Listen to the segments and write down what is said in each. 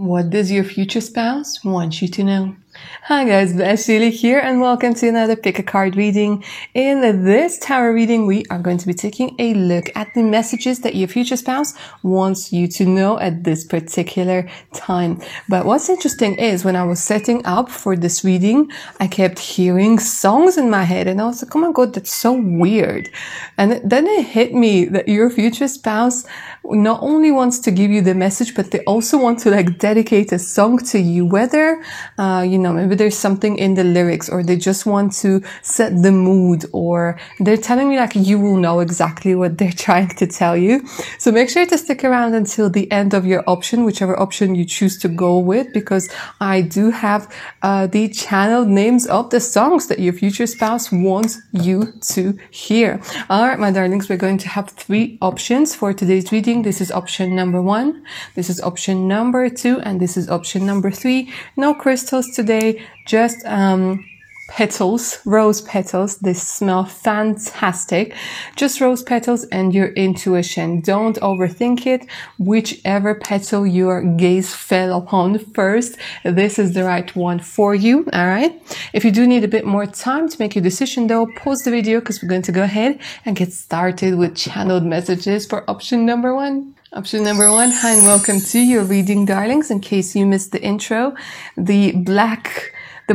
What does your future spouse want you to know? Hi guys, Bashili here and welcome to another pick a card reading. In this tarot reading, we are going to be taking a look at the messages that your future spouse wants you to know at this particular time. But what's interesting is when I was setting up for this reading, I kept hearing songs in my head and I was like, oh my God, that's so weird. And then it hit me that your future spouse not only wants to give you the message, but they also want to dedicate a song to you, whether, maybe there's something in the lyrics or they just want to set the mood or they're telling me you will know exactly what they're trying to tell you. So make sure to stick around until the end of your option, whichever option you choose to go with, because I do have the channeled names of the songs that your future spouse wants you to hear. All right, my darlings, we're going to have 3 options for today's reading. This is option number 1, this is option number 2, and this is option number 3. No crystals today, just petals, rose petals. They smell fantastic. Just rose petals and your intuition. Don't overthink it. Whichever petal your gaze fell upon first, this is the right one for you. All right. If you do need a bit more time to make your decision though, pause the video because we're going to go ahead and get started with channeled messages for option number 1. Option number 1, hi and welcome to your reading, darlings. In case you missed the intro, the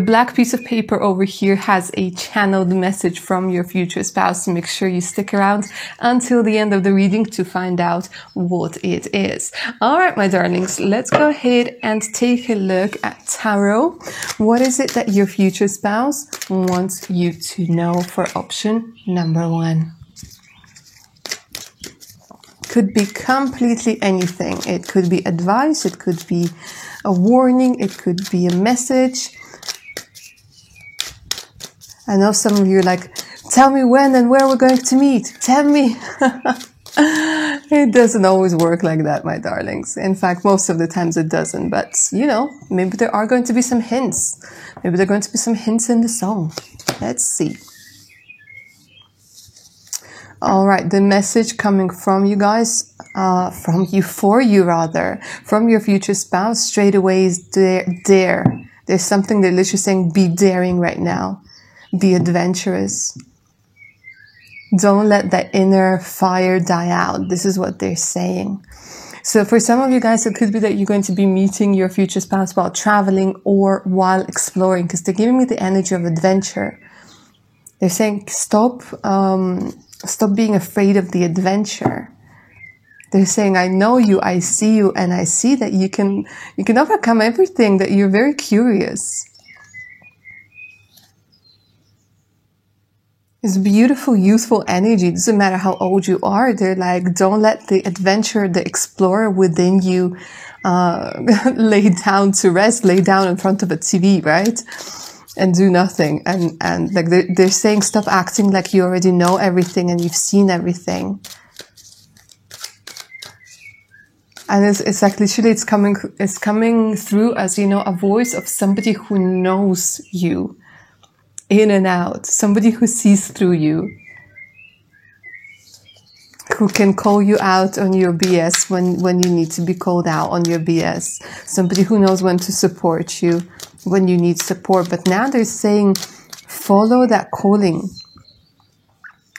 black piece of paper over here has a channeled message from your future spouse. So make sure you stick around until the end of the reading to find out what it is. All right, my darlings, let's go ahead and take a look at tarot. What is it that your future spouse wants you to know for option number 1? Could be completely anything. It could be advice, it could be a warning, it could be a message. I know some of you are like, tell me when and where we're going to meet. Tell me. It doesn't always work like that, my darlings. In fact, most of the times it doesn't. But, maybe there are going to be some hints. Maybe there are going to be some hints in the song. Let's see. All right, the message coming from you guys, from your future spouse straight away is dare. There's something they're literally saying, be daring right now. Be adventurous. Don't let that inner fire die out. This is what they're saying. So for some of you guys, it could be that you're going to be meeting your future spouse while traveling or while exploring, because they're giving me the energy of adventure. They're saying, stop being afraid of the adventure. They're saying, I know you, I see you, and I see that you can overcome everything, that you're very curious. It's beautiful, youthful energy. It doesn't matter how old you are. They're like, don't let the adventurer, the explorer within you, lay down to rest, lay down in front of a TV, right? And do nothing. And they're saying, stop acting like you already know everything and you've seen everything. And it's like literally it's coming through as, a voice of somebody who knows you in and out, somebody who sees through you, who can call you out on your BS when you need to be called out on your BS, somebody who knows when to support you when you need support. But now they're saying, follow that calling.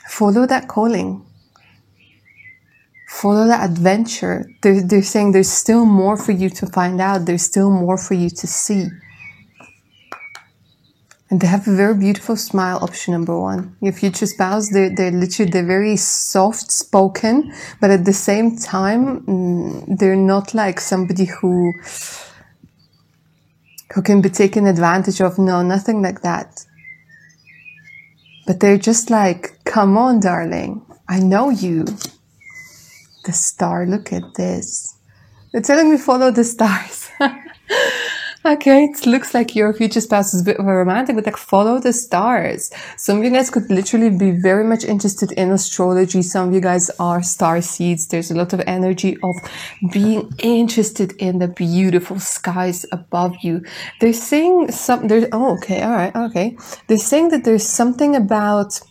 Follow that calling. Follow that adventure. They're saying there's still more for you to find out. There's still more for you to see. And they have a very beautiful smile, option number 1. Your future spouse, they're very soft spoken, but at the same time, they're not like somebody who can be taken advantage of. No, nothing like that. But they're just like, come on, darling. I know you. The star, look at this. They're telling me follow the stars. Okay, it looks like your future spouse is a bit of a romantic, but follow the stars. Some of you guys could literally be very much interested in astrology. Some of you guys are star seeds. There's a lot of energy of being interested in the beautiful skies above you. They're saying They're saying that there's something about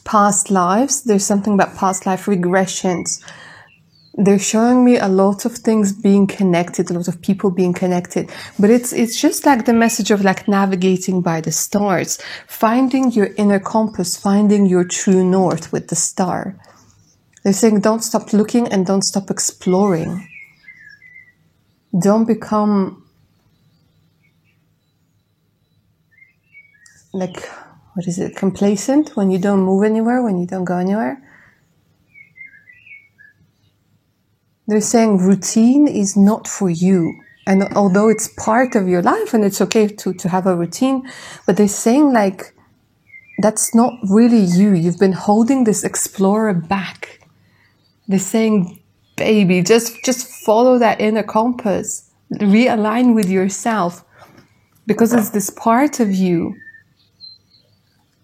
past lives. There's something about past life regressions. they're showing me a lot of things being connected, a lot of people being connected, but it's just like the message of like navigating by the stars, finding your inner compass, finding your true north with the star. They're saying don't stop looking and don't stop exploring. Don't become like, what is it, complacent when you don't move anywhere, when you don't go anywhere. They're saying routine is not for you. And although it's part of your life and it's okay to have a routine, but they're saying like, that's not really you. You've been holding this explorer back. They're saying, baby, just follow that inner compass. Realign with yourself. Because it's this part of you.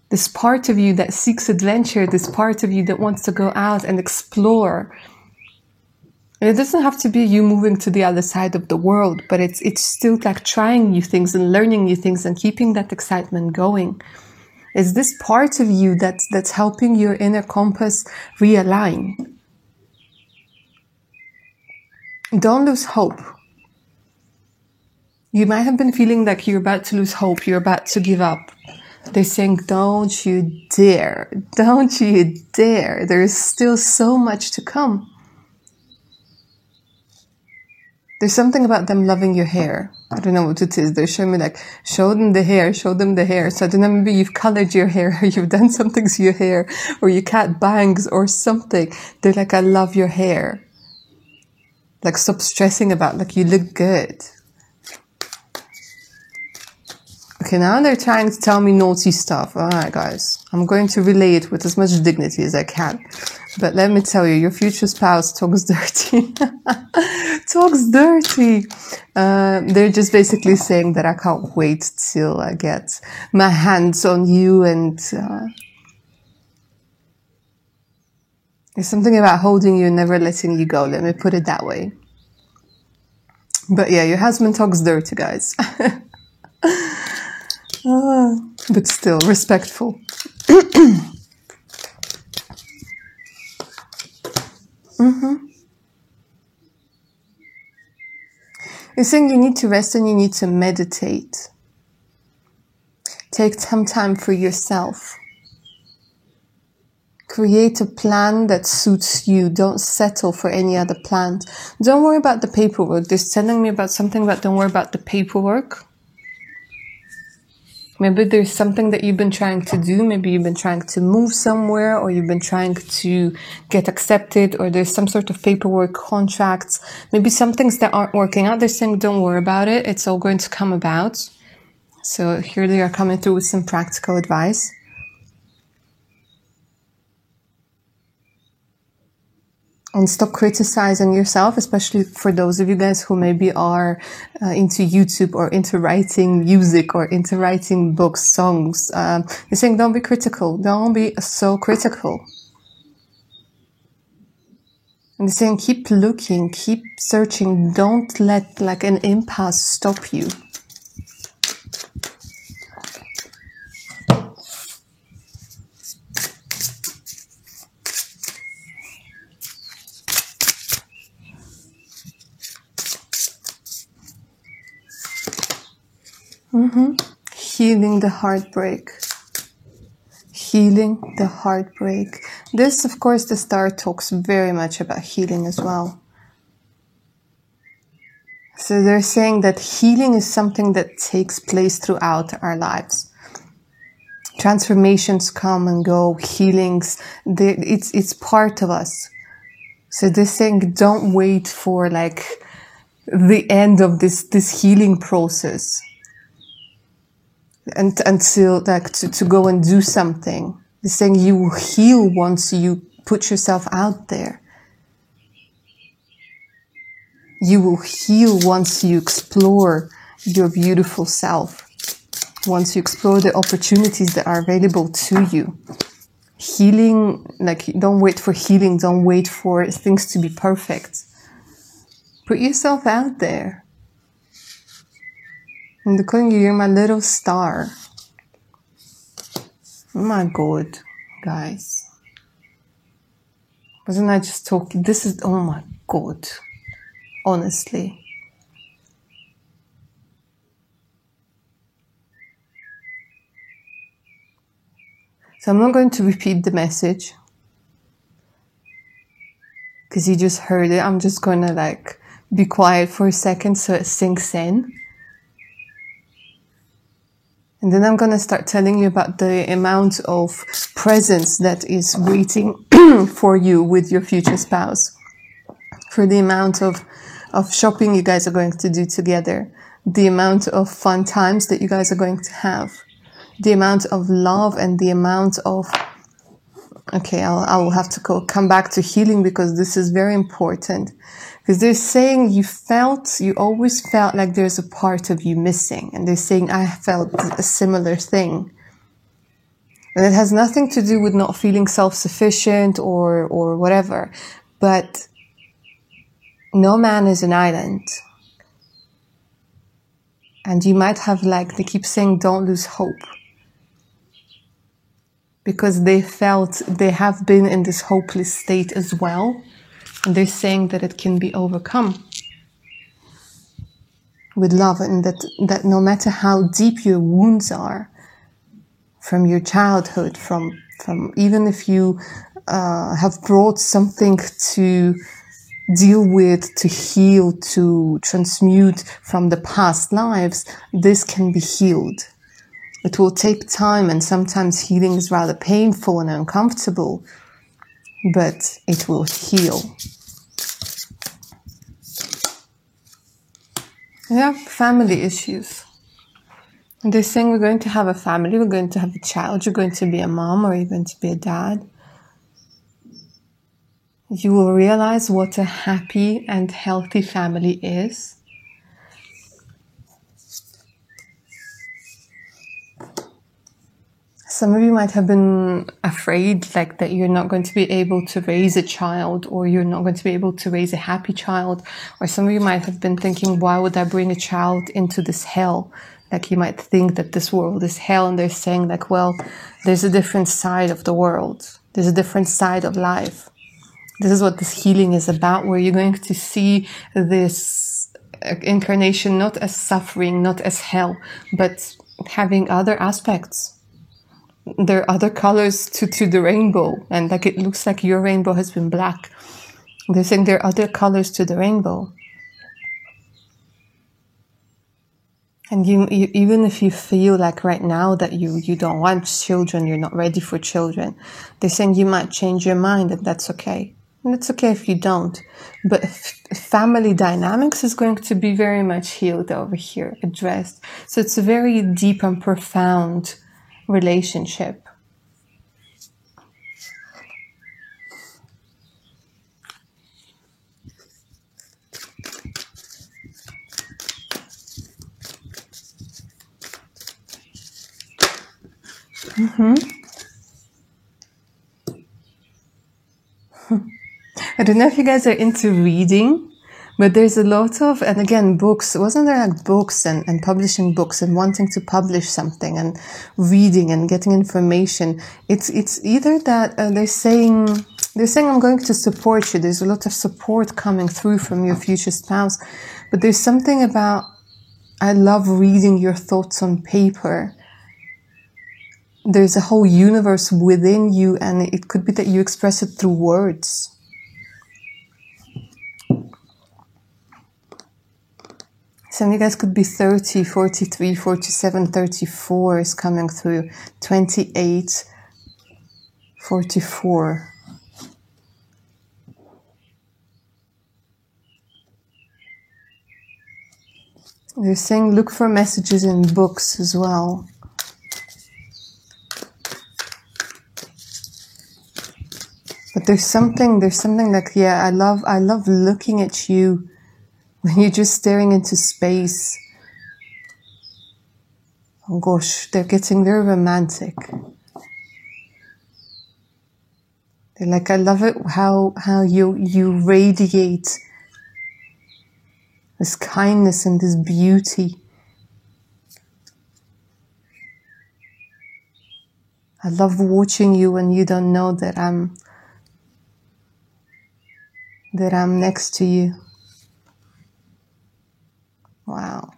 This part of you that seeks adventure. This part of you that wants to go out and explore. And it doesn't have to be you moving to the other side of the world, but it's still like trying new things and learning new things and keeping that excitement going. It's this part of you that's helping your inner compass realign. Don't lose hope. You might have been feeling like you're about to lose hope, you're about to give up. They're saying, don't you dare, don't you dare. There is still so much to come. There's something about them loving your hair. I don't know what it is. They're showing me like, show them the hair, show them the hair. So I don't know, maybe you've colored your hair, or you've done something to your hair, or you cut bangs or something. They're like, I love your hair. Like, stop stressing about, like, you look good. Okay, now they're trying to tell me naughty stuff. Alright, guys. I'm going to relay it with as much dignity as I can. But let me tell you, your future spouse talks dirty. Talks dirty. They're just basically saying that I can't wait till I get my hands on you, and there's something about holding you and never letting you go. Let me put it that way. But yeah, your husband talks dirty, guys. But still respectful. You're saying you need to rest and you need to meditate. Take some time for yourself. Create a plan that suits you. Don't settle for any other plans. Don't worry about the paperwork. They're telling me about something about don't worry about the paperwork. Maybe there's something that you've been trying to do. Maybe you've been trying to move somewhere, or you've been trying to get accepted, or there's some sort of paperwork, contracts. Maybe some things that aren't working out. They're saying don't worry about it. It's all going to come about. So here they are coming through with some practical advice. And stop criticizing yourself, especially for those of you guys who maybe are into YouTube or into writing music or into writing books, songs. They're saying don't be critical. Don't be so critical. And they're saying keep looking, keep searching. Don't let like an impasse stop you. Healing the heartbreak. Healing the heartbreak. This, of course, the star talks very much about healing as well. So they're saying that healing is something that takes place throughout our lives. Transformations come and go, healings, it's part of us. So they're saying don't wait for like the end of this healing process. And until like to go and do something. They're saying you will heal once you put yourself out there. You will heal once you explore your beautiful self. Once you explore the opportunities that are available to you. Healing, like don't wait for healing, don't wait for things to be perfect. Put yourself out there. And they're calling you, you're my little star. Oh my God, guys. Wasn't I just talking? This is, oh my good, honestly. So I'm not going to repeat the message because you just heard it. I'm just going to like be quiet for a second so it sinks in. And then I'm going to start telling you about the amount of presence that is waiting for you with your future spouse. For the amount of shopping you guys are going to do together. The amount of fun times that you guys are going to have. The amount of love and the amount of... Okay, I will have to come back to healing because this is very important. Because they're saying you always felt like there's a part of you missing. And they're saying, I felt a similar thing. And it has nothing to do with not feeling self-sufficient or whatever. But no man is an island. And you might have they keep saying, don't lose hope. Because they felt they have been in this hopeless state as well. And they're saying that it can be overcome with love, and that no matter how deep your wounds are from your childhood, from even if you have brought something to deal with, to heal, to transmute from the past lives, this can be healed. It will take time, and sometimes healing is rather painful and uncomfortable, but it will heal. Yeah, family issues. And they're saying we're going to have a family, we're going to have a child, you're going to be a mom or you're going to be a dad. You will realize what a happy and healthy family is. Some of you might have been afraid that you're not going to be able to raise a child, or you're not going to be able to raise a happy child. Or some of you might have been thinking, why would I bring a child into this hell? You might think that this world is hell, and they're saying well, there's a different side of the world. There's a different side of life. This is what this healing is about, where you're going to see this incarnation not as suffering, not as hell, but having other aspects. There are other colors to the rainbow, and it looks like your rainbow has been black. They're saying there are other colors to the rainbow. And you even if you feel right now that you don't want children, you're not ready for children, they're saying you might change your mind, and that's okay. And it's okay if you don't. But family dynamics is going to be very much healed over here, addressed. So it's a very deep and profound relationship. I don't know if you guys are into reading, but there's a lot of, and again, books. Wasn't there books and publishing books and wanting to publish something and reading and getting information? It's either that they're saying I'm going to support you. There's a lot of support coming through from your future spouse, but there's something about, I love reading your thoughts on paper. There's a whole universe within you, and it could be that you express it through words. Some of you guys could be 30, 43, 47, 34 is coming through, 28, 44. They're saying look for messages in books as well. But there's something I love looking at you when you're just staring into space. Oh gosh, they're getting very romantic. They're I love it how you radiate this kindness and this beauty. I love watching you when you don't know that I'm that I'm next to you. Wow.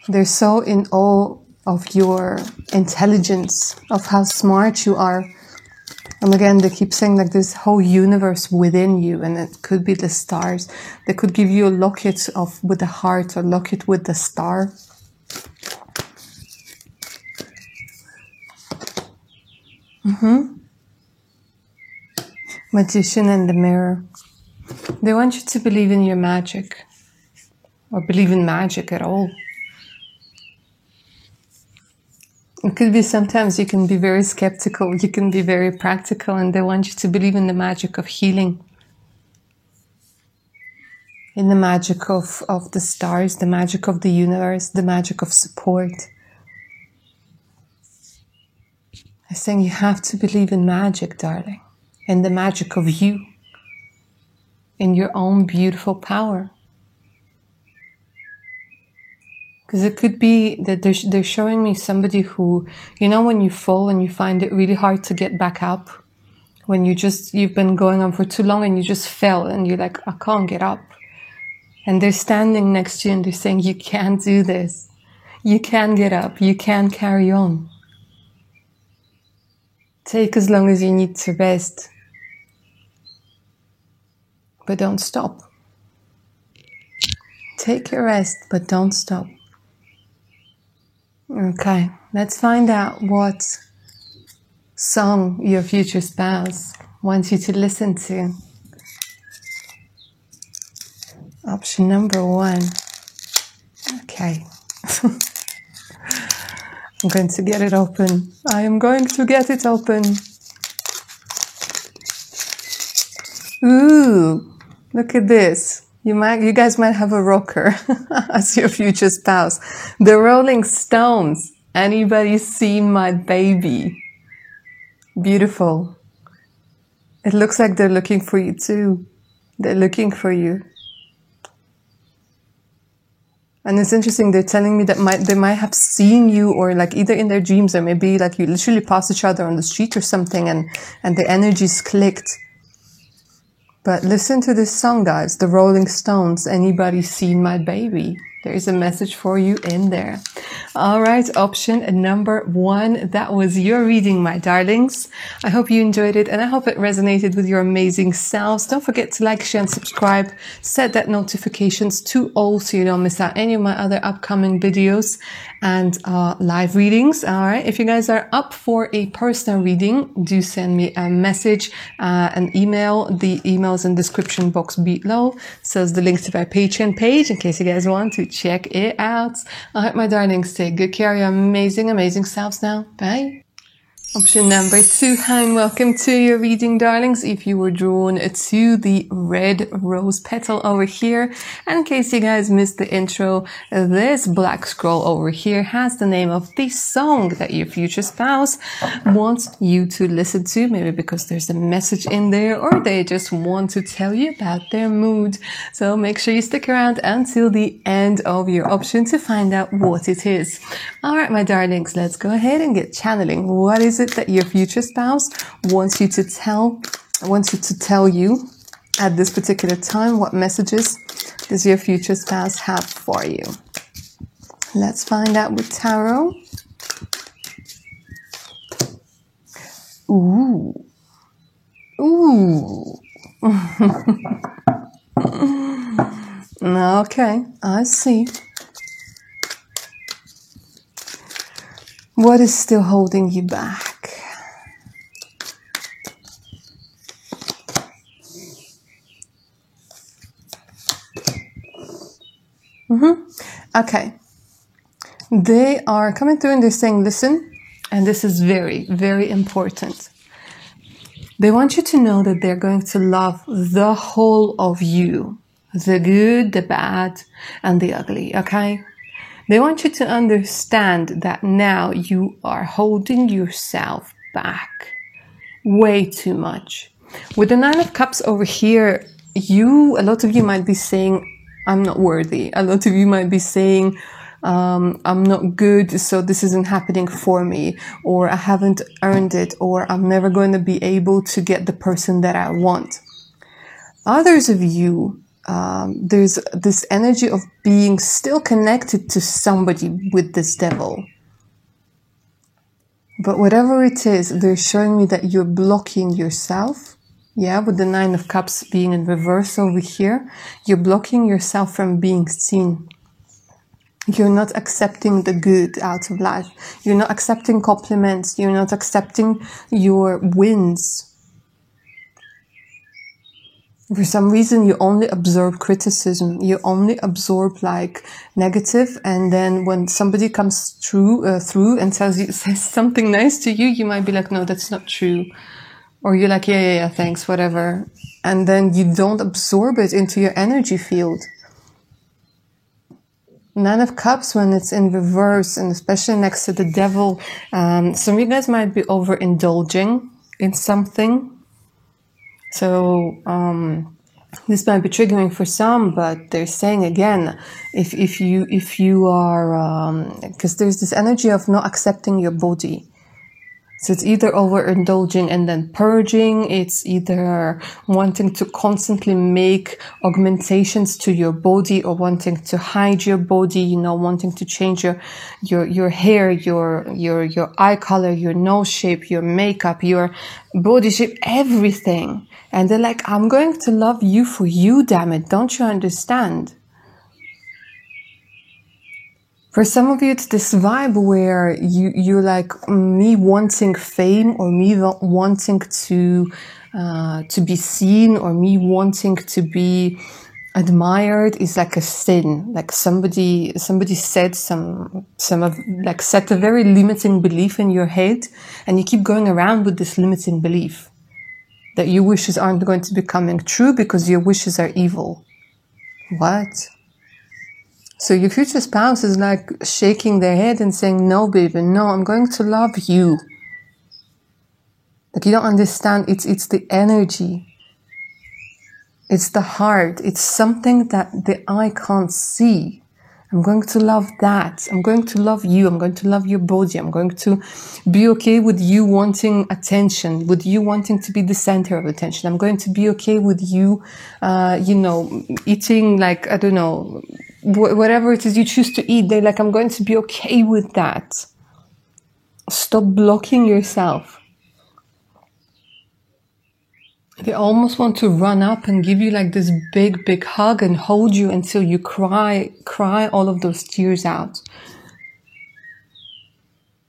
They're so in awe of your intelligence, of how smart you are. And again, they keep saying like this whole universe within you, and it could be the stars. They could give you a locket with the heart, or locket with the star. Magician and the mirror. They want you to believe in your magic, or believe in magic at all. It could be sometimes you can be very skeptical, you can be very practical, and they want you to believe in the magic of healing, in the magic of the stars, the magic of the universe, the magic of support. I'm saying you have to believe in magic, darling, in the magic of you, in your own beautiful power. Because it could be that they're showing me somebody who, you know, when you fall and you find it really hard to get back up, when you've been going on for too long and you just fell and you're like, I can't get up. And they're standing next to you and they're saying, you can't do this. You can get up. You can carry on. Take as long as you need to rest. But don't stop. Take your rest, but don't stop. Okay, let's find out what song your future spouse wants you to listen to. Option number 1. Okay. I'm going to get it open. I am going to get it open. Ooh, look at this. You guys might have a rocker as your future spouse. The Rolling Stones. Anybody seen my baby? Beautiful. It looks like they're looking for you too. They're looking for you. And it's interesting, they're telling me that they might have seen you, or like either in their dreams, or maybe like you literally pass each other on the street or something, and the energies clicked. But listen to this song, guys. The Rolling Stones. Anybody seen my baby? There is a message for you in there. All right, option number 1. That was your reading, my darlings. I hope you enjoyed it, and I hope it resonated with your amazing selves. Don't forget to like, share, and subscribe. Set that notifications to all so you don't miss out any of my other upcoming videos and live readings. All right, if you guys are up for a personal reading, do send me a message, an email. The email's in the description box below. So is the link to my Patreon page in case you guys want to check it out. All right, my darlings, take good care of your amazing, amazing selves now. Bye. Option number 2. Hi and welcome to your reading, darlings. If you were drawn to the red rose petal over here, and in case you guys missed the intro, this black scroll over here has the name of the song that your future spouse wants you to listen to, maybe because there's a message in there, or they just want to tell you about their mood. So make sure you stick around until the end of your option to find out what it is. All right, my darlings, let's go ahead and get channeling. What is it that your future spouse wants you to tell you at this particular time? What messages does your future spouse have for you? Let's find out with tarot. Ooh. Ooh. Okay, I see. What is still holding you back? Okay. They are coming through and they're saying, listen, and this is very, very important. They want you to know that they're going to love the whole of you. The good, the bad, and the ugly, okay? They want you to understand that now you are holding yourself back way too much. With the 9 of Cups over here, a lot of you might be saying, I'm not worthy. A lot of you might be saying, I'm not good, so this isn't happening for me, or I haven't earned it, or I'm never going to be able to get the person that I want. others of you, there's this energy of being still connected to somebody with this devil. But whatever it is, they're showing me that you're blocking yourself. Yeah, with the Nine of Cups being in reverse over here, you're blocking yourself from being seen. You're not accepting the good out of life. You're not accepting compliments. You're not accepting your wins. For some reason, you only absorb criticism. You only absorb like negative, and then when somebody comes through and says something nice to you, you might be like, no, that's not true. Or you're like, yeah, thanks, whatever. And then you don't absorb it into your energy field. Nine of Cups, when it's in reverse, and especially next to the devil, some of you guys might be overindulging in something. So, this might be triggering for some, but they're saying again, if you are, because there's this energy of not accepting your body. So it's either overindulging and then purging. It's either wanting to constantly make augmentations to your body, or wanting to hide your body, you know, wanting to change your hair, your eye color, your nose shape, your makeup, your body shape, everything. And they're like, I'm going to love you for you, damn it. Don't you understand? For some of you, it's this vibe where you're like, me wanting fame, or me wanting to be seen, or me wanting to be admired is like a sin. Like somebody said set a very limiting belief in your head, and you keep going around with this limiting belief that your wishes aren't going to be coming true because your wishes are evil. What? So your future spouse is like shaking their head and saying, no, baby, no, I'm going to love you. Like, you don't understand. It's the energy. It's the heart. It's something that the eye can't see. I'm going to love that. I'm going to love you. I'm going to love your body. I'm going to be okay with you wanting attention, with you wanting to be the center of attention. I'm going to be okay with you, eating like, I don't know, whatever it is you choose to eat. They're like, I'm going to be okay with that. Stop blocking yourself. They almost want to run up and give you like this big hug and hold you until you cry all of those tears out.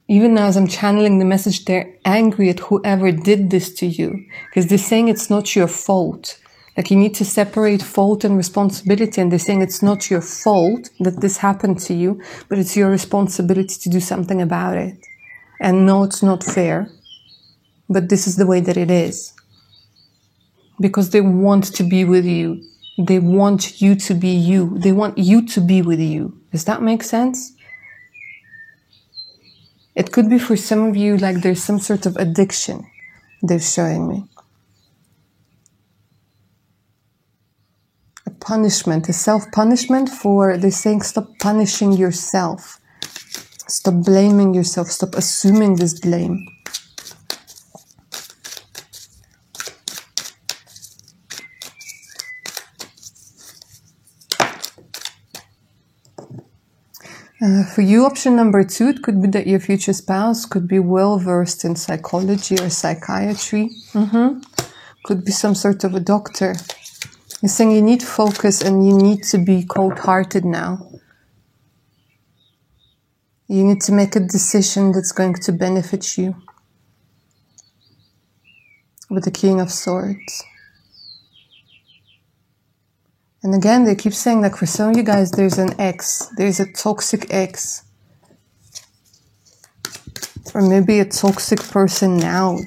Even now, as I'm channeling the message, they're angry at whoever did this to you, because they're saying it's not your fault. Like, you need to separate fault and responsibility, and they're saying it's not your fault that this happened to you, but it's your responsibility to do something about it. And no, it's not fair, but this is the way that it is. Because they want to be with you. They want you to be you. They want you to be with you. Does that make sense? It could be for some of you like there's some sort of addiction they're showing me. A punishment, a self-punishment they're saying stop punishing yourself. Stop blaming yourself. Stop assuming this blame. For you, option number 2, it could be that your future spouse could be well versed in psychology or psychiatry. Could be some sort of a doctor. You're saying you need focus and you need to be cold-hearted now. You need to make a decision that's going to benefit you. With the King of Swords. And again, they keep saying that for some of you guys, there's an ex. There's a toxic ex. Or maybe a toxic person now.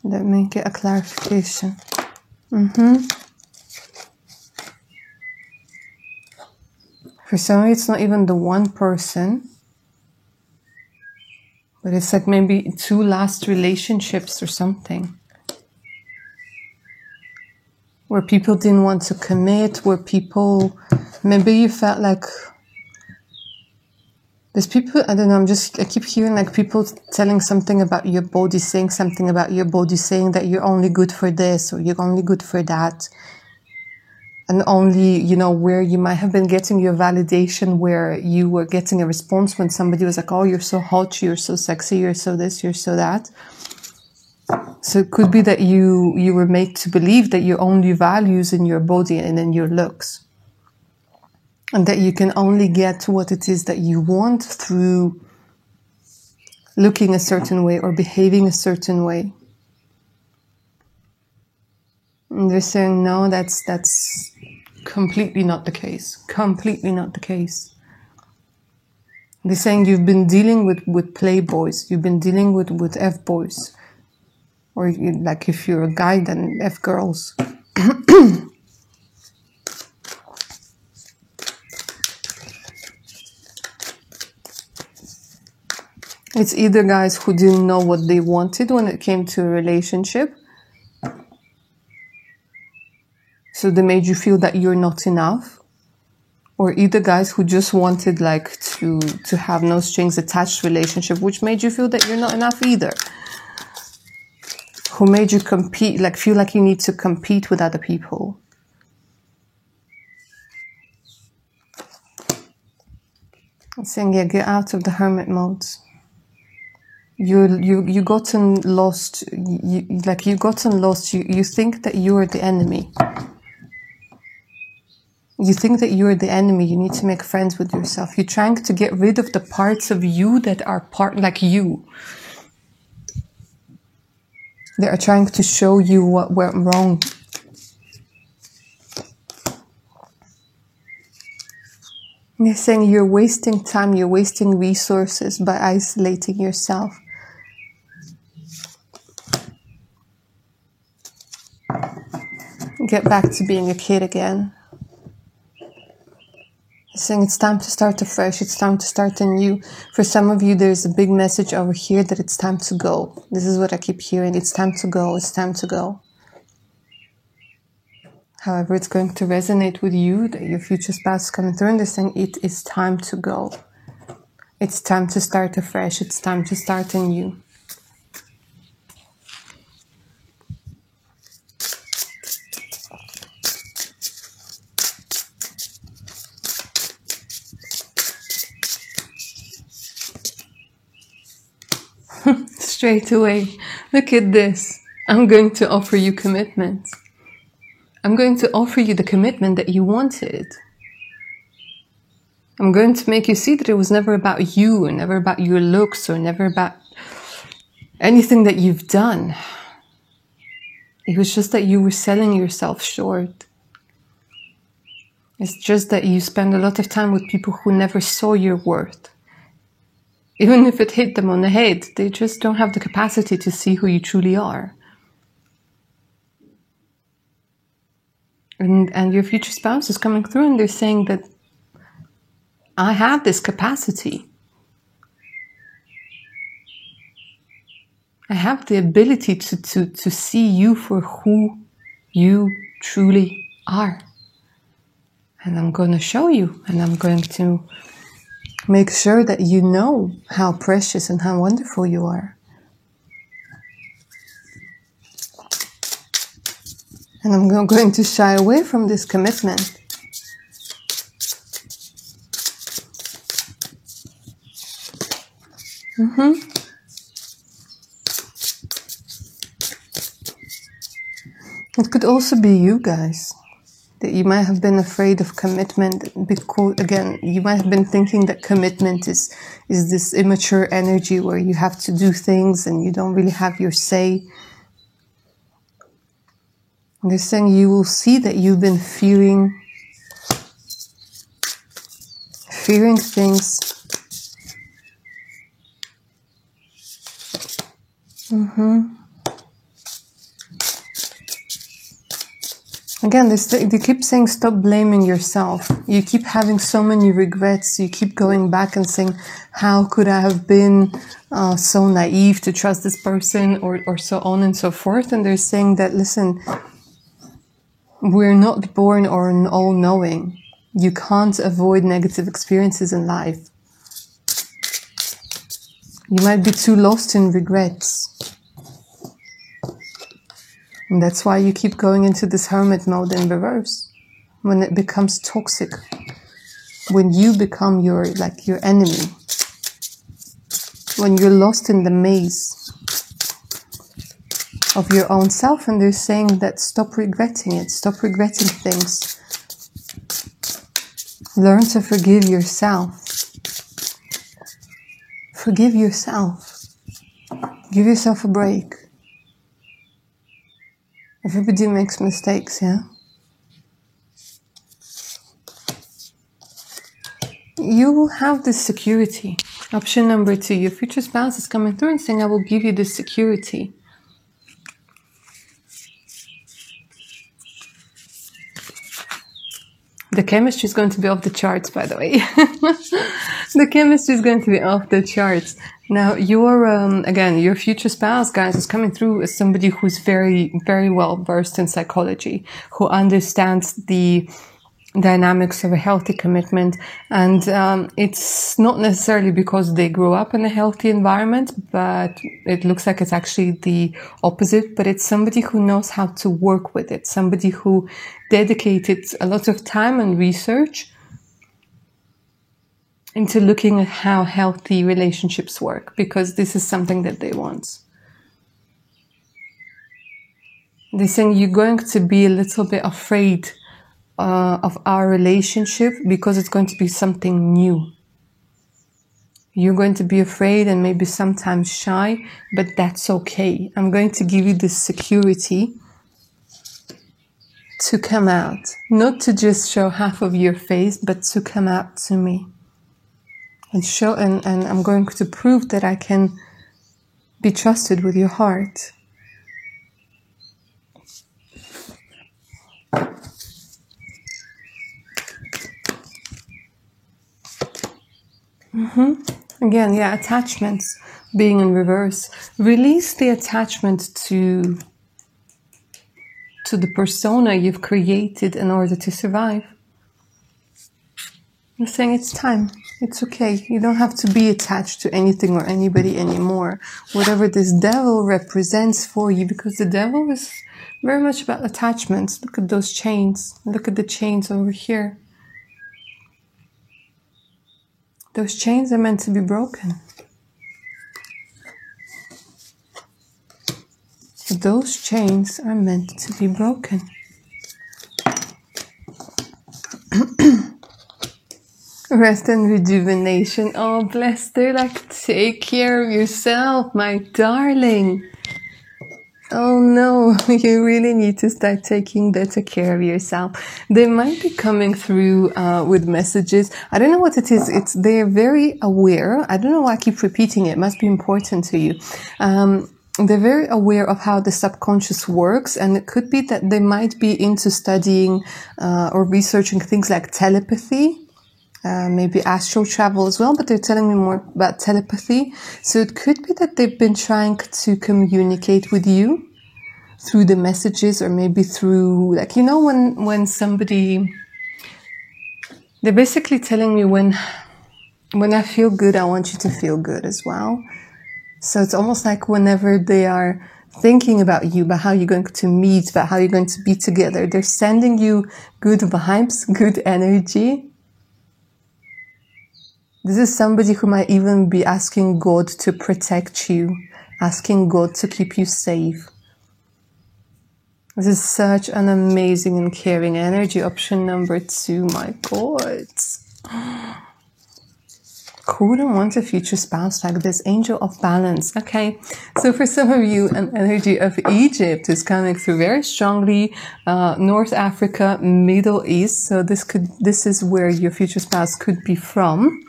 Let me get a clarification. For some of you, it's not even the one person. But it's like maybe 2 last relationships or something. Where people didn't want to commit, where people, maybe you felt like, There's people, I don't know, I keep hearing like people telling something about your body, saying something about your body, saying that you're only good for this or you're only good for that. And only, you know, where you might have been getting your validation, where you were getting a response when somebody was like, oh, you're so hot, you're so sexy, you're so this, you're so that. So it could be that you were made to believe that your only values in your body and in your looks. And that you can only get what it is that you want through looking a certain way or behaving a certain way. And they're saying, no, that's completely not the case. Completely not the case. They're saying you've been dealing with playboys. You've been dealing with F-boys. Or like if you're a guy, then F-girls. It's either guys who didn't know what they wanted when it came to a relationship. So they made you feel that you're not enough. Or either guys who just wanted like to have no strings attached relationship, which made you feel that you're not enough either. Who made you compete, like feel like you need to compete with other people. I'm saying, yeah, get out of the hermit mode. You gotten lost. You gotten lost. You think that you are the enemy. You think that you're the enemy. You need to make friends with yourself. You're trying to get rid of the parts of you that are like you. They are trying to show you what went wrong. They're saying you're wasting time. You're wasting resources by isolating yourself. Get back to being a kid again. Saying it's time to start afresh, it's time to start anew. For some of you, there's a big message over here that it's time to go. This is what I keep hearing. It's time to go, it's time to go. However, it's going to resonate with you that your future spouse is coming through and they're saying it is time to go. It's time to start afresh, it's time to start anew. Straight away, look at this. I'm going to offer you commitment. I'm going to offer you the commitment that you wanted. I'm going to make you see that it was never about you, or never about your looks, or never about anything that you've done. It was just that you were selling yourself short. It's just that you spend a lot of time with people who never saw your worth. Even if it hit them on the head, they just don't have the capacity to see who you truly are. And your future spouse is coming through and they're saying that I have this capacity. I have the ability to see you for who you truly are. And I'm going to show you, and I'm going to make sure that you know how precious and how wonderful you are. And I'm not going to shy away from this commitment. It could also be you guys. That you might have been afraid of commitment because, again, you might have been thinking that commitment is this immature energy where you have to do things and you don't really have your say. And they're saying you will see that you've been fearing things. Again, they keep saying stop blaming yourself. You keep having so many regrets. You keep going back and saying, how could I have been so naive to trust this person, or so on and so forth. And they're saying that, listen, we're not born or all-knowing. You can't avoid negative experiences in life. You might be too lost in regrets. And that's why you keep going into this hermit mode in reverse. When it becomes toxic. When you become your enemy. When you're lost in the maze of your own self, and they're saying that stop regretting it. Stop regretting things. Learn to forgive yourself. Forgive yourself. Give yourself a break. Everybody makes mistakes, yeah? You will have this security. Option number 2, your future spouse is coming through and saying, I will give you this security. The chemistry is going to be off the charts, by the way. The chemistry is going to be off the charts. Now, again, your future spouse, guys, is coming through as somebody who's very, very well versed in psychology, who understands the dynamics of a healthy commitment. And it's not necessarily because they grew up in a healthy environment, but it looks like it's actually the opposite. But it's somebody who knows how to work with it, somebody who dedicated a lot of time and research into looking at how healthy relationships work, because this is something that they want. They're saying you're going to be a little bit afraid of our relationship because it's going to be something new. You're going to be afraid and maybe sometimes shy, but that's okay. I'm going to give you this security to come out, not to just show half of your face, but to come out to me and show, and I'm going to prove that I can be trusted with your heart. Again, yeah, attachments being in reverse. Release the attachment to the persona you've created in order to survive. I'm saying it's time. It's okay. You don't have to be attached to anything or anybody anymore. Whatever this devil represents for you, because the devil is very much about attachments. Look at those chains. Look at the chains over here. Those chains are meant to be broken. Those chains are meant to be broken. Rest and rejuvenation. Oh, bless. They're like, take care of yourself, my darling. Oh no, you really need to start taking better care of yourself. They might be coming through with messages. I don't know what it is. They're very aware. I don't know why I keep repeating it. It must be important to you. They're very aware of how the subconscious works, and it could be that they might be into studying or researching things like telepathy. Maybe astral travel as well, but they're telling me more about telepathy. So it could be that they've been trying to communicate with you through the messages, or maybe through, like, you know, when somebody, they're basically telling me when I feel good, I want you to feel good as well. So it's almost like whenever they are thinking about you, about how you're going to meet, about how you're going to be together, they're sending you good vibes, good energy. This is somebody who might even be asking God to protect you, asking God to keep you safe. This is such an amazing and caring energy. Option number 2, my God. Who wouldn't want a future spouse like this? Angel of balance. Okay, so for some of you, an energy of Egypt is coming through very strongly. North Africa, Middle East. So this is where your future spouse could be from.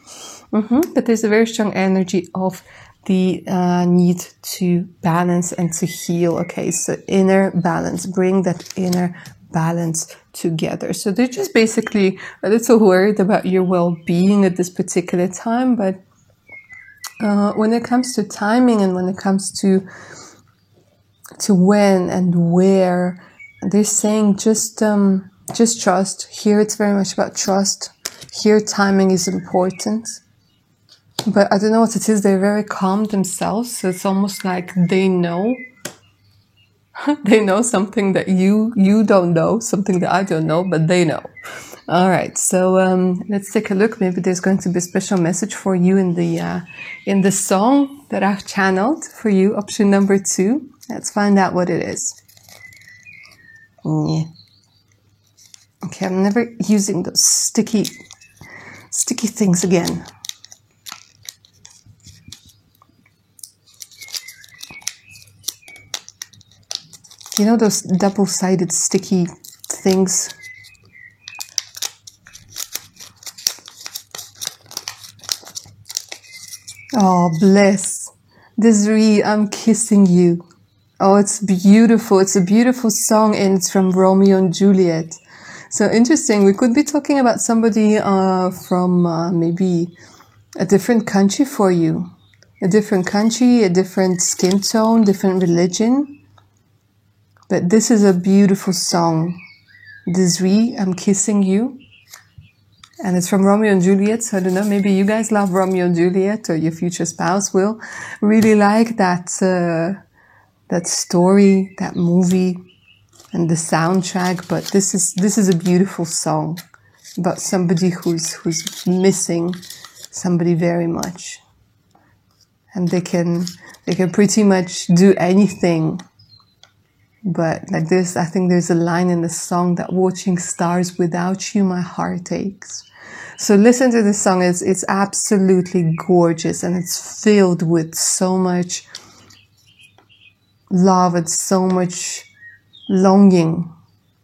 But there's a very strong energy of the need to balance and to heal. Okay, so inner balance. Bring that inner balance together. So they're just basically a little worried about your well-being at this particular time. But when it comes to timing, and when it comes to when and where, they're saying just trust. Here it's very much about trust. Here timing is important. But I don't know what it is. They're very calm themselves. So it's almost like they know. They know something that you don't know, something that I don't know, but they know. All right, so let's take a look. Maybe there's going to be a special message for you in the song that I've channeled for you. Option number 2. Let's find out what it is. Yeah. Okay, I'm never using those sticky things again. You know those double-sided sticky things? Oh, bless. Desiree, I'm kissing you. Oh, it's beautiful. It's a beautiful song, and it's from Romeo and Juliet. So interesting. We could be talking about somebody from maybe a different country for you. A different country, a different skin tone, different religion. But this is a beautiful song. Desiree, I'm kissing you. And it's from Romeo and Juliet. So I don't know, maybe you guys love Romeo and Juliet, or your future spouse will really like that story, that movie, and the soundtrack. But this is a beautiful song about somebody who's missing somebody very much. And they can pretty much do anything. But like this, I think there's a line in the song that watching stars without you, my heart aches. So listen to this song. It's absolutely gorgeous, and it's filled with so much love and so much longing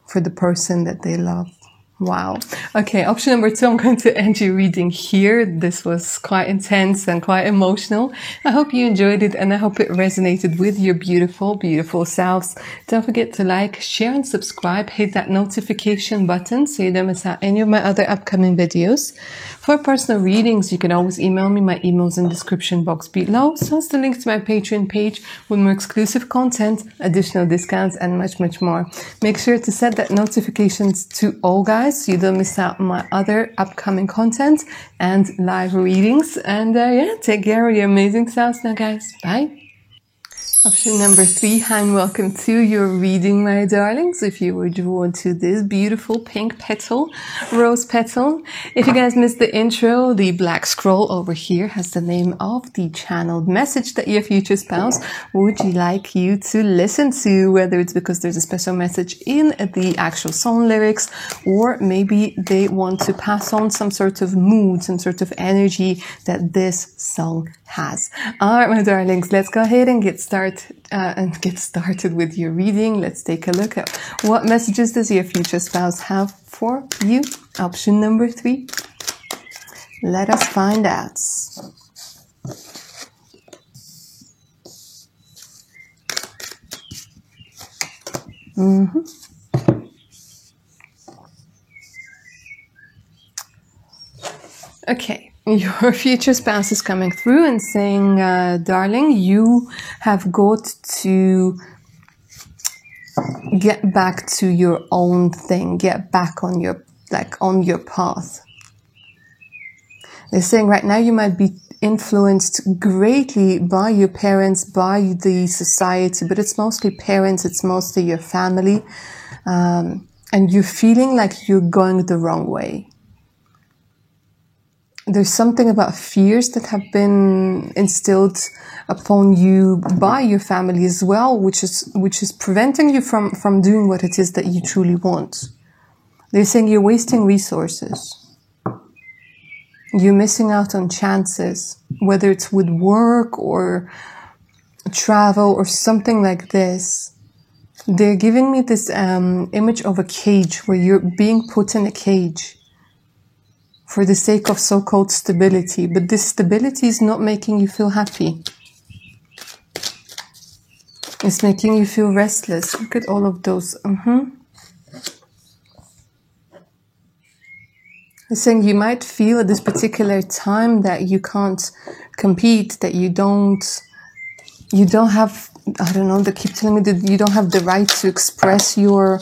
for the person that they love. Wow. Okay, option number 2, I'm going to end your reading here. This was quite intense and quite emotional. I hope you enjoyed it, and I hope it resonated with your beautiful, beautiful selves. Don't forget to like, share, and subscribe. Hit that notification button so you don't miss out any of my other upcoming videos. For personal readings, you can always email me. My email's in the description box below. So it's the link to my Patreon page with more exclusive content, additional discounts, and much, much more. Make sure to set that notifications to all, guys, so you don't miss out on my other upcoming content and live readings. And yeah, take care of your amazing selves now, guys. Bye. Option number 3, hi and welcome to your reading, my darlings. If you were drawn to this beautiful pink petal, rose petal. If you guys missed the intro, the black scroll over here has the name of the channeled message that your future spouse would like you to listen to, whether it's because there's a special message in the actual song lyrics, or maybe they want to pass on some sort of mood, some sort of energy that this song has. All right, my darlings, let's go ahead and get started with your reading. Let's take a look at what messages does your future spouse have for you. Option number 3. Let us find out. Okay. Your future spouse is coming through and saying, darling, you have got to get back to your own thing, get back on your path. They're saying right now you might be influenced greatly by your parents, by the society, but it's mostly parents, it's mostly your family, and you're feeling like you're going the wrong way. There's something about fears that have been instilled upon you by your family as well, which is preventing you from doing what it is that you truly want. They're saying you're wasting resources. You're missing out on chances, whether it's with work or travel or something like this. They're giving me this image of a cage, where you're being put in a cage for the sake of so-called stability, but this stability is not making you feel happy. It's making you feel restless. Look at all of those. It's saying you might feel at this particular time that you can't compete, that you don't have, I don't know, they keep telling me that you don't have the right to express your...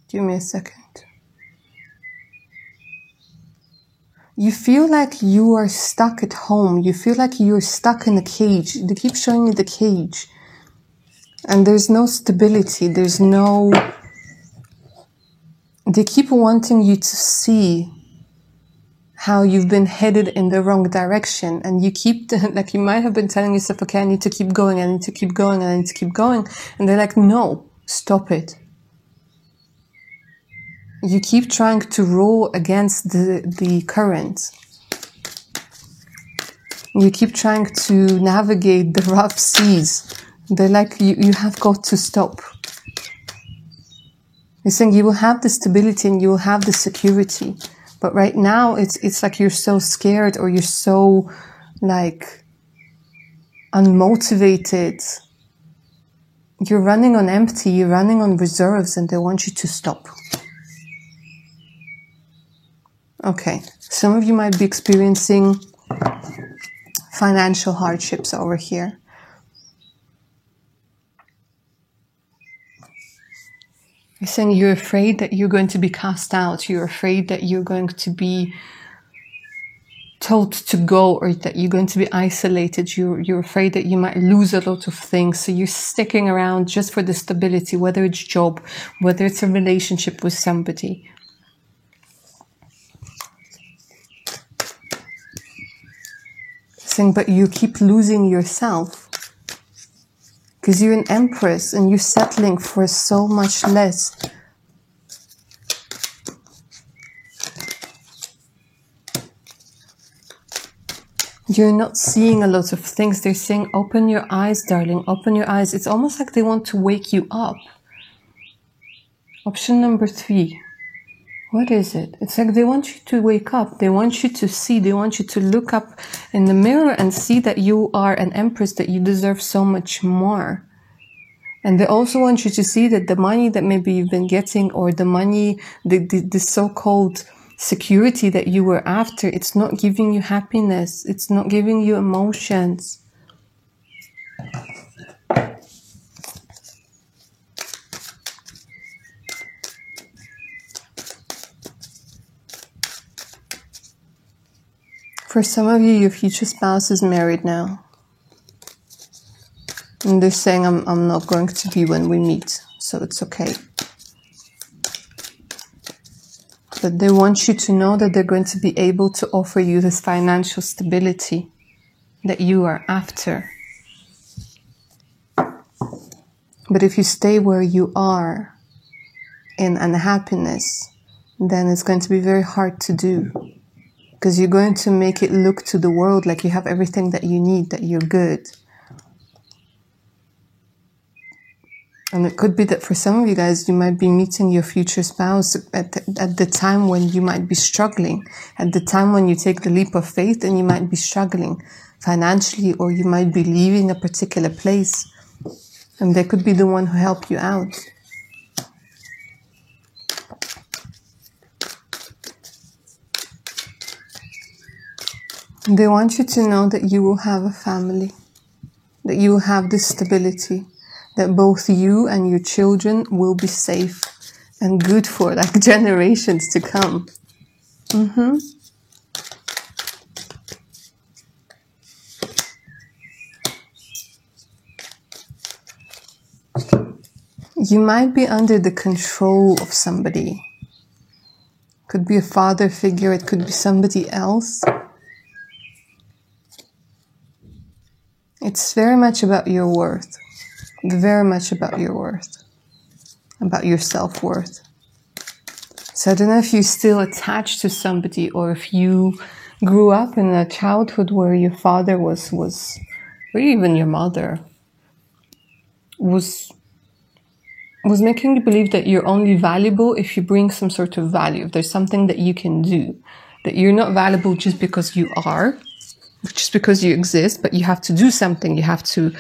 Give me a second. You feel like you are stuck at home. You feel like you're stuck in a cage. They keep showing you the cage. And there's no stability. There's no... They keep wanting you to see how you've been headed in the wrong direction. And you keep, like, you might have been telling yourself, okay, I need to keep going, I need to keep going, I need to keep going. And they're like, no, stop it. You keep trying to row against the current. You keep trying to navigate the rough seas. They're like, you have got to stop. You're saying you will have the stability and you will have the security. But right now, it's like you're so scared, or you're so, like, unmotivated. You're running on empty, you're running on reserves, and they want you to stop. Okay, some of you might be experiencing financial hardships over here. You're saying you're afraid that you're going to be cast out. You're afraid that you're going to be told to go, or that you're going to be isolated. You're afraid that you might lose a lot of things. So you're sticking around just for the stability, whether it's job, whether it's a relationship with somebody. Saying, but you keep losing yourself. Because you're an empress and you're settling for so much less. You're not seeing a lot of things. They're saying, open your eyes, darling, open your eyes. It's almost like they want to wake you up. Option number 3. What is it? It's like they want you to wake up. They want you to see. They want you to look up in the mirror and see that you are an empress, that you deserve so much more. And they also want you to see that the money that maybe you've been getting, or the money, the so-called security that you were after, it's not giving you happiness. It's not giving you emotions. For some of you, your future spouse is married now. And they're saying, I'm not going to be when we meet, so it's okay. But they want you to know that they're going to be able to offer you this financial stability that you are after. But if you stay where you are in unhappiness, then it's going to be very hard to do. Because you're going to make it look to the world like you have everything that you need, that you're good. And it could be that for some of you guys, you might be meeting your future spouse at the time when you might be struggling, at the time when you take the leap of faith and you might be struggling financially, or you might be leaving a particular place, and they could be the one who helped you out. They want you to know that you will have a family, that you will have this stability, that both you and your children will be safe and good for like generations to come. You might be under the control of somebody. Could be a father figure, it could be somebody else. It's very much about your worth. Very much about your worth. About your self-worth. So I don't know if you're still attached to somebody, or if you grew up in a childhood where your father was or even your mother was making you believe that you're only valuable if you bring some sort of value, if there's something that you can do, that you're not valuable just because you are, just because you exist, but you have to do something, you have to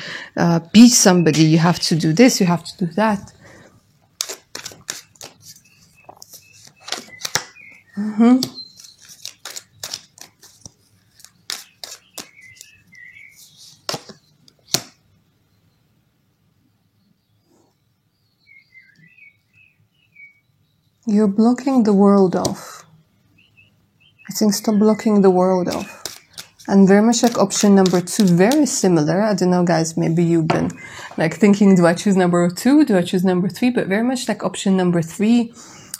be somebody, you have to do this, you have to do that. You're blocking the world off. I think stop blocking the world off. And very much like option number 2, very similar. I don't know, guys, maybe you've been like thinking, do I choose number 2? Do I choose number 3? But very much like option number 3,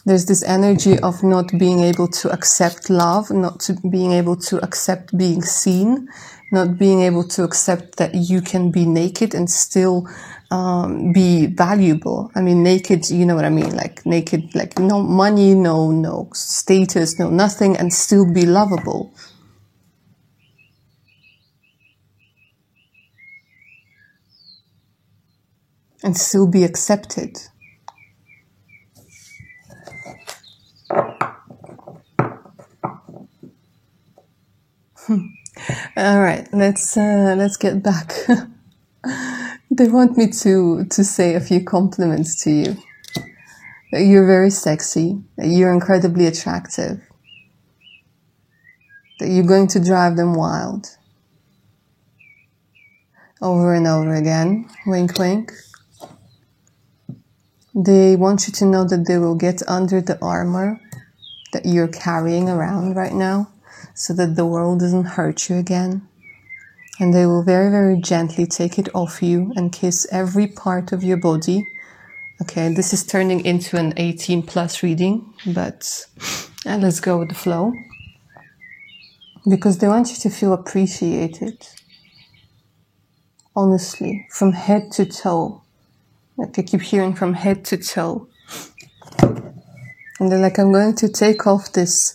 there's this energy of not being able to accept love, not being able to accept being seen, not being able to accept that you can be naked and still be valuable. I mean, naked, you know what I mean? Like naked, like no money, no status, no nothing, and still be lovable. And still be accepted. All right, let's get back. They want me to say a few compliments to you. You're very sexy. You're incredibly attractive. That you're going to drive them wild. Over and over again. Wink, wink. They want you to know that they will get under the armor that you're carrying around right now, so that the world doesn't hurt you again. And they will very, very gently take it off you and kiss every part of your body. Okay, this is turning into an 18 plus reading, but let's go with the flow. Because they want you to feel appreciated. Honestly, from head to toe. Like I keep hearing from head to toe. And they're like, I'm going to take off this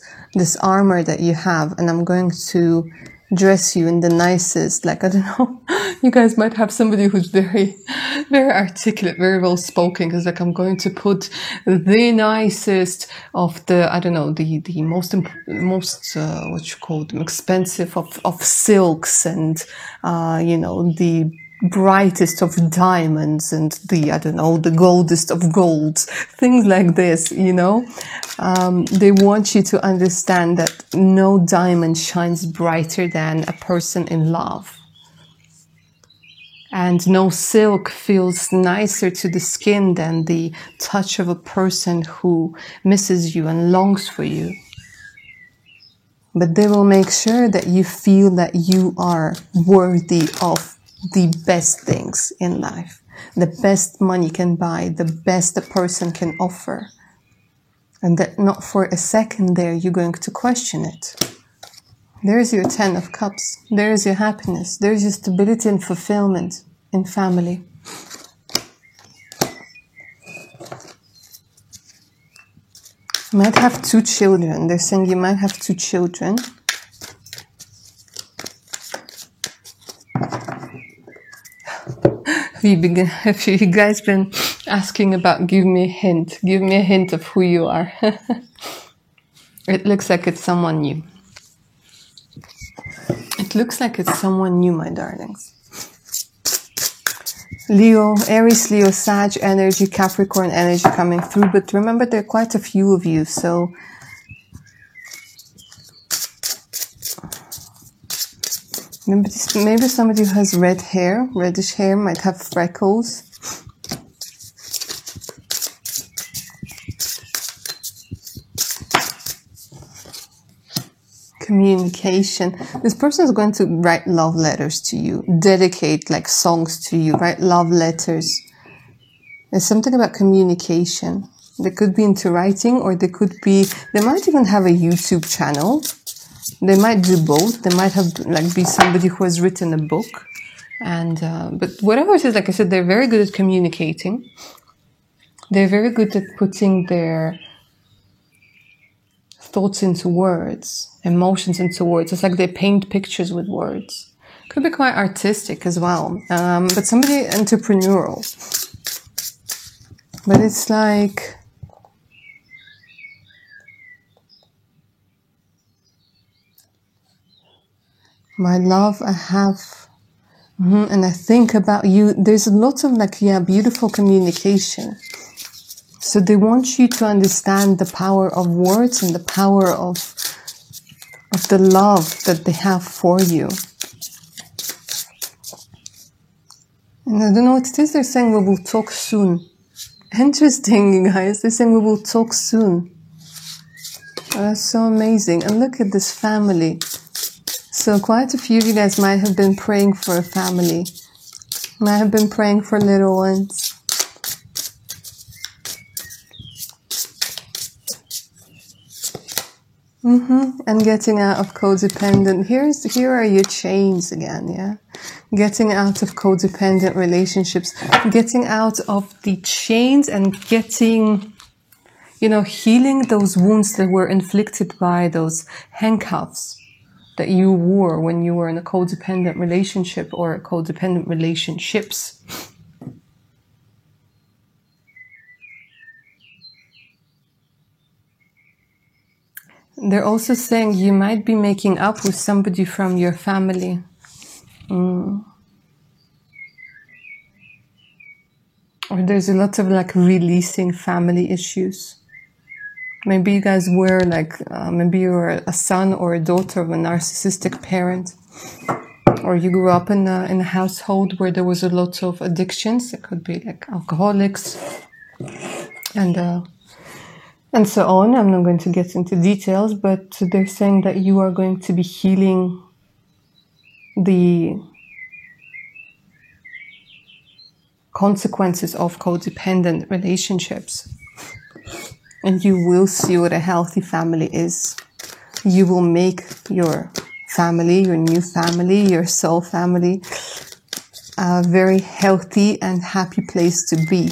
armor that you have, and I'm going to dress you in the nicest, like, I don't know, you guys might have somebody who's very, very articulate, very well spoken, because like, I'm going to put the nicest of the, I don't know, the most, what you call them, expensive of silks and, you know, the brightest of diamonds and the, I don't know, the goldest of golds, things like this, you know. They want you to understand that no diamond shines brighter than a person in love. And no silk feels nicer to the skin than the touch of a person who misses you and longs for you. But they will make sure that you feel that you are worthy of the best things in life, the best money can buy, the best a person can offer. And that not for a second there you're going to question it. There's your 10 of Cups. There's your happiness. There's your stability and fulfillment in family. You might have 2 children. They're saying you might have 2 children. If you guys been asking about, give me a hint of who you are. It looks like it's someone new. It looks like it's someone new, my darlings. Leo, Aries, Leo, Sag energy, Capricorn energy coming through. But remember, there are quite a few of you, so maybe somebody who has red hair, reddish hair, might have freckles. Communication. This person is going to write love letters to you, dedicate like songs to you, write love letters. There's something about communication. They could be into writing, or they might even have a YouTube channel. They might do both. They might have like be somebody who has written a book. And, but whatever it is, like I said, they're very good at communicating. They're very good at putting their thoughts into words, emotions into words. It's like they paint pictures with words. Could be quite artistic as well. But somebody entrepreneurial. But it's like, my love, I have, and I think about you. There's a lot of like, beautiful communication. So they want you to understand the power of words and the power of the love that they have for you. And I don't know what it is. They're saying we will talk soon. Interesting, you guys. They're saying we will talk soon. That's so amazing. And look at this family. So quite a few of you guys might have been praying for a family. Might have been praying for little ones. And getting out of codependent. Here are your chains again, yeah? Getting out of codependent relationships. Getting out of the chains and getting, healing those wounds that were inflicted by those handcuffs that you wore when you were in a codependent relationship or codependent relationships. They're also saying you might be making up with somebody from your family. Or there's a lot of releasing family issues. Maybe you guys were maybe you were a son or a daughter of a narcissistic parent. Or you grew up in a household where there was a lot of addictions. It could be alcoholics and so on. I'm not going to get into details, but they're saying that you are going to be healing the consequences of codependent relationships. And you will see what a healthy family is. You will make your family, your new family, your soul family, a very healthy and happy place to be.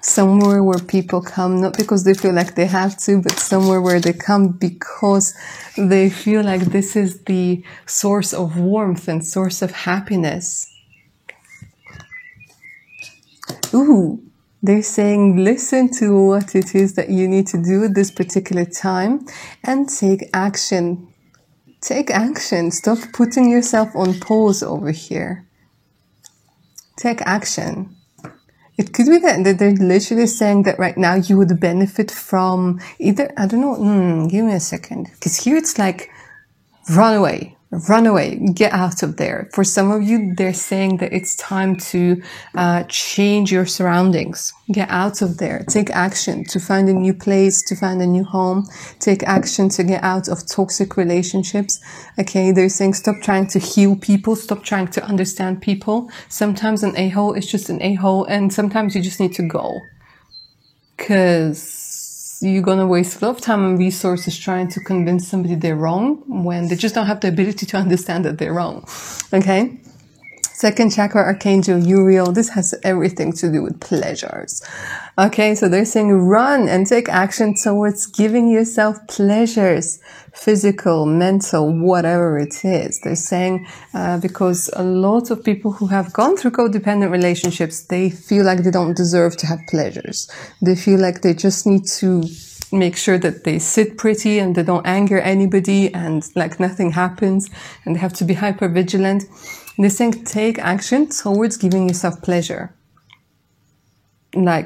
Somewhere where people come, not because they feel like they have to, but somewhere where they come because they feel like this is the source of warmth and source of happiness. Ooh, they're saying listen to what it is that you need to do at this particular time and take action. Take action. Stop putting yourself on pause over here. Take action. It could be that they're literally saying that right now you would benefit from either, I don't know, give me a second. Because here it's run away, get out of there. For some of you, they're saying that it's time to change your surroundings. Get out of there. Take action to find a new place, to find a new home. Take action to get out of toxic relationships. Okay, they're saying stop trying to heal people. Stop trying to understand people. Sometimes an a-hole is just an a-hole, and sometimes you just need to go. Because you're going to waste a lot of time and resources trying to convince somebody they're wrong when they just don't have the ability to understand that they're wrong. Okay? Second chakra, Archangel Uriel. This has everything to do with pleasures. Okay, so they're saying run and take action towards giving yourself pleasures. Physical, mental, whatever it is. They're saying, because a lot of people who have gone through codependent relationships, they feel like they don't deserve to have pleasures. They feel like they just need to make sure that they sit pretty and they don't anger anybody and nothing happens, and they have to be hyper vigilant. They're saying take action towards giving yourself pleasure.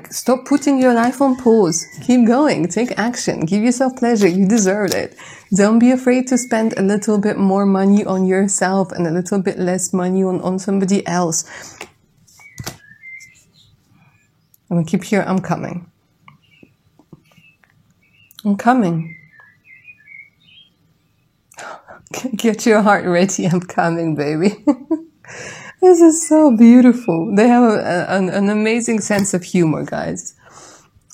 Stop putting your life on pause. Keep going. Take action. Give yourself pleasure. You deserve it. Don't be afraid to spend a little bit more money on yourself and a little bit less money on somebody else. I'm going to keep here. I'm coming. I'm coming. Get your heart ready. I'm coming, baby. This is so beautiful. They have an amazing sense of humor, guys.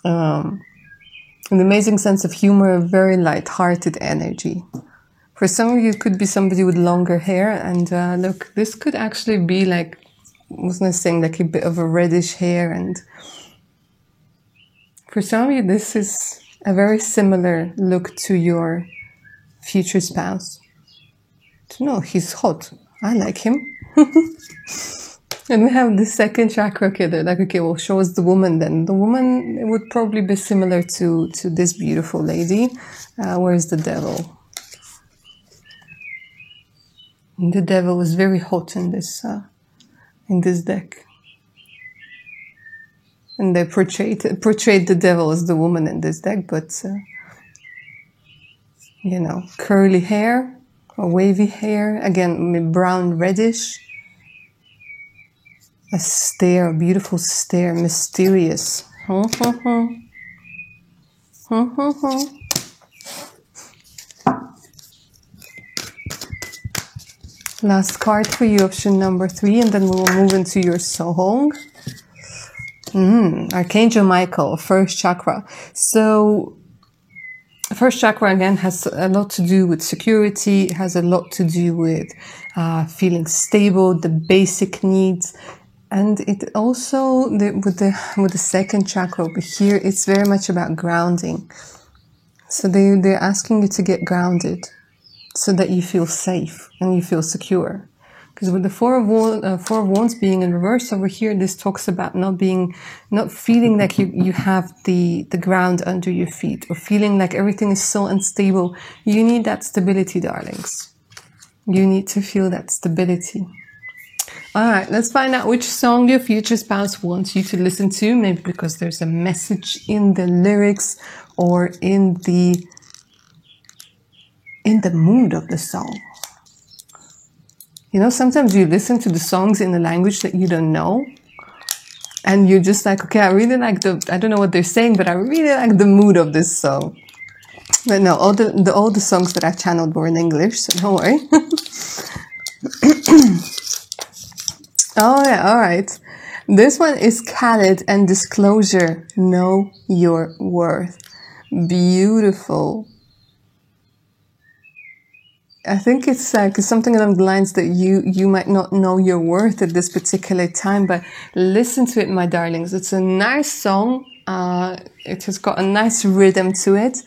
An amazing sense of humor, very light-hearted energy. For some of you, it could be somebody with longer hair. And look, this could actually be wasn't I saying a bit of a reddish hair. And for some of you, this is a very similar look to your future spouse. No, he's hot. I like him. And we have the second chakra. Okay, they're okay, well, show us the woman then. The woman would probably be similar to this beautiful lady. Where's the devil? The devil is very hot in this deck. And they portrayed the devil as the woman in this deck, but, curly hair or wavy hair, again, brown reddish. A stare, a beautiful stare, mysterious. Last card for you, option number 3, and then we will move into your soul. Archangel Michael, first chakra. So, first chakra again has a lot to do with security. It has a lot to do with feeling stable, the basic needs. And it also, with the second chakra over here, it's very much about grounding. So they're asking you to get grounded so that you feel safe and you feel secure. Because with the Four of Wands being in reverse over here, this talks about not feeling like you have the ground under your feet, or feeling like everything is so unstable. You need that stability, darlings. You need to feel that stability. All right, let's find out which song your future spouse wants you to listen to. Maybe because there's a message in the lyrics or in the mood of the song. You know, sometimes you listen to the songs in a language that you don't know, and you're just like, okay, I really like I don't know what they're saying, but I really like the mood of this song. But no, all the songs that I channeled were in English, so don't worry. Oh yeah, all right. This one is Khalid and Disclosure. Know your worth. Beautiful. I think it's something along the lines that you might not know your worth at this particular time, but listen to it, my darlings. It's a nice song. It has got a nice rhythm to it,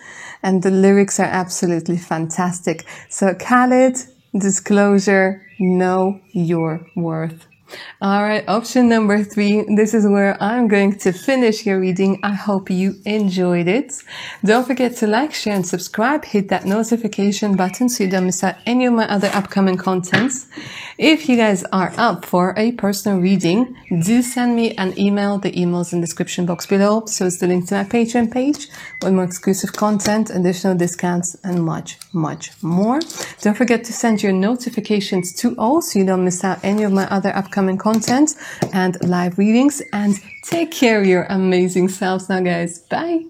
and the lyrics are absolutely fantastic. So Khalid, Disclosure, Know Your Worth. All right, option number 3. This is where I'm going to finish your reading. I hope you enjoyed it. Don't forget to like, share, and subscribe. Hit that notification button so you don't miss out any of my other upcoming contents. If you guys are up for a personal reading, do send me an email. The email's in the description box below. So it's the link to my Patreon page with more exclusive content, additional discounts, and much, much more. Don't forget to send your notifications to all so you don't miss out any of my other upcoming content and live readings. And take care of your amazing selves now, guys. Bye.